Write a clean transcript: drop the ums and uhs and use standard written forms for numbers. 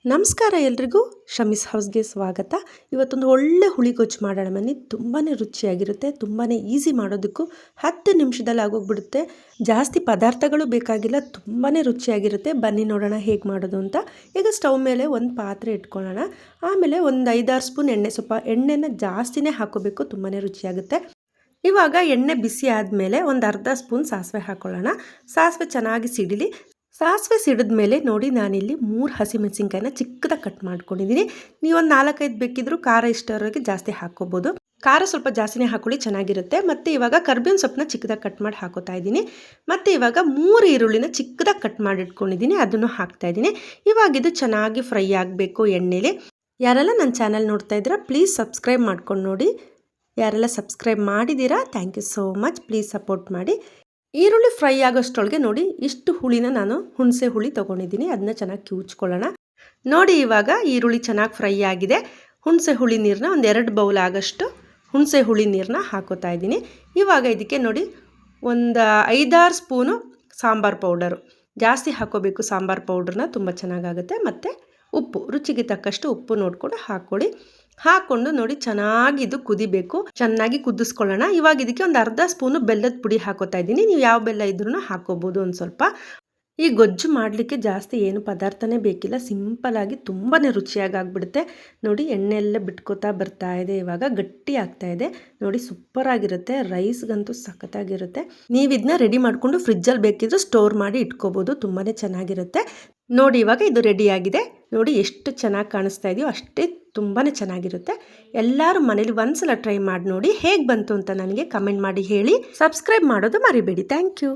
ನಮಸ್ಕಾರ ಎಲ್ರಿಗೂ ಶಮೀಸ್ ಹೌಸ್ಗೆ ಸ್ವಾಗತ. ಇವತ್ತೊಂದು ಒಳ್ಳೆ ಹುಳಿಗೊಜ್ಜು ಮಾಡೋಣ ಬನ್ನಿ. ತುಂಬಾ ರುಚಿಯಾಗಿರುತ್ತೆ, ತುಂಬಾ ಈಸಿ ಮಾಡೋದಕ್ಕೂ 10 ನಿಮಿಷದಲ್ಲಿ ಆಗೋಗ್ಬಿಡುತ್ತೆ. ಜಾಸ್ತಿ ಪದಾರ್ಥಗಳು ಬೇಕಾಗಿಲ್ಲ, ತುಂಬಾ ರುಚಿಯಾಗಿರುತ್ತೆ. ಬನ್ನಿ ನೋಡೋಣ ಹೇಗೆ ಮಾಡೋದು ಅಂತ. ಈಗ ಸ್ಟವ್ ಮೇಲೆ ಒಂದು ಪಾತ್ರೆ ಇಟ್ಕೊಳ್ಳೋಣ. ಆಮೇಲೆ ಒಂದು 5-6 ಸ್ಪೂನ್ ಎಣ್ಣೆ, ಸ್ವಲ್ಪ ಎಣ್ಣೆನ ಜಾಸ್ತಿನೇ ಹಾಕೋಬೇಕು, ತುಂಬಾ ರುಚಿಯಾಗುತ್ತೆ. ಇವಾಗ ಎಣ್ಣೆ ಬಿಸಿ ಆದಮೇಲೆ ಒಂದು ಅರ್ಧ ಸ್ಪೂನ್ ಸಾಸಿವೆ ಹಾಕೊಳ್ಳೋಣ. ಸಾಸಿವೆ ಚೆನ್ನಾಗಿ ಸಿಡಿಲಿ. ಸಾಸಿವೆ ಸಿಡಿದ ಮೇಲೆ ನೋಡಿ, ನಾನಿಲ್ಲಿ 3 ಹಸಿಮೆಣಸಿನ್ಕಾಯಿನ ಚಿಕ್ಕದಾಗಿ ಕಟ್ ಮಾಡ್ಕೊಂಡಿದ್ದೀನಿ. ನೀವೊಂದು 4-5 ಬೇಕಿದ್ರೂ ಖಾರ ಇಷ್ಟರವರೆಗೆ ಜಾಸ್ತಿ ಹಾಕ್ಕೋಬೋದು. ಖಾರ ಸ್ವಲ್ಪ ಜಾಸ್ತಿನೇ ಹಾಕೊಳ್ಳಿ, ಚೆನ್ನಾಗಿರುತ್ತೆ. ಮತ್ತು ಇವಾಗ ಕರ್ಬೇವಿನ ಸೊಪ್ಪನ್ನ ಚಿಕ್ಕದಾಗಿ ಕಟ್ ಮಾಡಿ ಹಾಕೋತಾ ಇದ್ದೀನಿ. ಮತ್ತು ಇವಾಗ 3 ಈರುಳ್ಳಿನ ಚಿಕ್ಕದಾಗಿ ಕಟ್ ಮಾಡಿ ಇಟ್ಕೊಂಡಿದ್ದೀನಿ, ಅದನ್ನು ಹಾಕ್ತಾಯಿದ್ದೀನಿ. ಇವಾಗ ಇದು ಚೆನ್ನಾಗಿ ಫ್ರೈ ಆಗಬೇಕು ಎಣ್ಣೆಲಿ. ಯಾರೆಲ್ಲ ನನ್ನ ಚಾನಲ್ ನೋಡ್ತಾ ಇದ್ದೀರಾ ಪ್ಲೀಸ್ ಸಬ್ಸ್ಕ್ರೈಬ್ ಮಾಡ್ಕೊಂಡು ನೋಡಿ. ಯಾರೆಲ್ಲ ಸಬ್ಸ್ಕ್ರೈಬ್ ಮಾಡಿದ್ದೀರಾ thank you so much. Please support ಮಾಡಿ. ಈರುಳ್ಳಿ ಫ್ರೈ ಆಗೋಷ್ಟೊಳಗೆ ನೋಡಿ, ಇಷ್ಟು ಹುಳಿನ ನಾನು ಹುಣಸೆ ಹುಳಿ ತೊಗೊಂಡಿದ್ದೀನಿ, ಅದನ್ನ ಚೆನ್ನಾಗಿ ಕಿವುಚ್ಕೊಳ್ಳೋಣ. ನೋಡಿ, ಇವಾಗ ಈರುಳ್ಳಿ ಚೆನ್ನಾಗಿ ಫ್ರೈ ಆಗಿದೆ. ಹುಣಸೆ ಹುಳಿ ನೀರನ್ನ ಒಂದು 2 ಬೌಲ್ ಆಗೋಷ್ಟು ಹುಣಸೆ ಹುಳಿ ನೀರನ್ನ ಹಾಕೋತಾ ಇದ್ದೀನಿ. ಇವಾಗ ಇದಕ್ಕೆ ನೋಡಿ, ಒಂದು 5-6 ಸ್ಪೂನು ಸಾಂಬಾರು ಪೌಡರು ಜಾಸ್ತಿ ಹಾಕೋಬೇಕು. ಸಾಂಬಾರು ಪೌಡ್ರನ್ನ ತುಂಬ ಚೆನ್ನಾಗಾಗುತ್ತೆ. ಮತ್ತು ಉಪ್ಪು, ರುಚಿಗೆ ತಕ್ಕಷ್ಟು ಉಪ್ಪು ನೋಡ್ಕೊಂಡು ಹಾಕ್ಕೊಳ್ಳಿ. ಹಾಕ್ಕೊಂಡು ನೋಡಿ, ಚೆನ್ನಾಗಿ ಇದು ಕುದಿಬೇಕು. ಚೆನ್ನಾಗಿ ಕುದಿಸ್ಕೊಳ್ಳೋಣ. ಇವಾಗ ಇದಕ್ಕೆ ಒಂದು ಅರ್ಧ ಸ್ಪೂನು ಬೆಲ್ಲದ ಪುಡಿ ಹಾಕೋತಾ ಇದ್ದೀನಿ. ನೀವು ಯಾವ ಬೆಲ್ಲ ಇದ್ರೂ ಹಾಕೋಬೋದು ಒಂದು ಸ್ವಲ್ಪ. ಈ ಗೊಜ್ಜು ಮಾಡಲಿಕ್ಕೆ ಜಾಸ್ತಿ ಏನು ಪದಾರ್ಥನೇ ಬೇಕಿಲ್ಲ, ಸಿಂಪಲ್ಲಾಗಿ ತುಂಬಾ ರುಚಿಯಾಗಿ ಆಗಿಬಿಡುತ್ತೆ. ನೋಡಿ, ಎಣ್ಣೆ ಎಲ್ಲ ಬಿಟ್ಕೋತಾ ಬರ್ತಾ ಇದೆ. ಇವಾಗ ಗಟ್ಟಿ ಆಗ್ತಾ ಇದೆ ನೋಡಿ, ಸೂಪರಾಗಿರುತ್ತೆ. ರೈಸ್ಗಂತೂ ಸಖತ್ತಾಗಿರುತ್ತೆ. ನೀವು ಇದನ್ನ ರೆಡಿ ಮಾಡಿಕೊಂಡು ಫ್ರಿಜ್ಜಲ್ಲಿ ಬೇಕಿದ್ರೂ ಸ್ಟೋರ್ ಮಾಡಿ ಇಟ್ಕೋಬೋದು, ತುಂಬಾ ಚೆನ್ನಾಗಿರುತ್ತೆ. ನೋಡಿ, ಇವಾಗ ಇದು ರೆಡಿಯಾಗಿದೆ. ನೋಡಿ ಎಷ್ಟು ಚೆನ್ನಾಗಿ ಕಾಣಿಸ್ತಾ ಇದೆಯೋ ಅಷ್ಟೇ ತುಂಬಾ ಚೆನ್ನಾಗಿರುತ್ತೆ. ಎಲ್ಲರೂ ಮನೇಲಿ ಒಂದ್ಸಲ ಟ್ರೈ ಮಾಡಿ ನೋಡಿ, ಹೇಗೆ ಬಂತು ಅಂತ ನನಗೆ ಕಮೆಂಟ್ ಮಾಡಿ ಹೇಳಿ. ಸಬ್ಸ್ಕ್ರೈಬ್ ಮಾಡೋದು ಮರಿಬೇಡಿ. Thank you.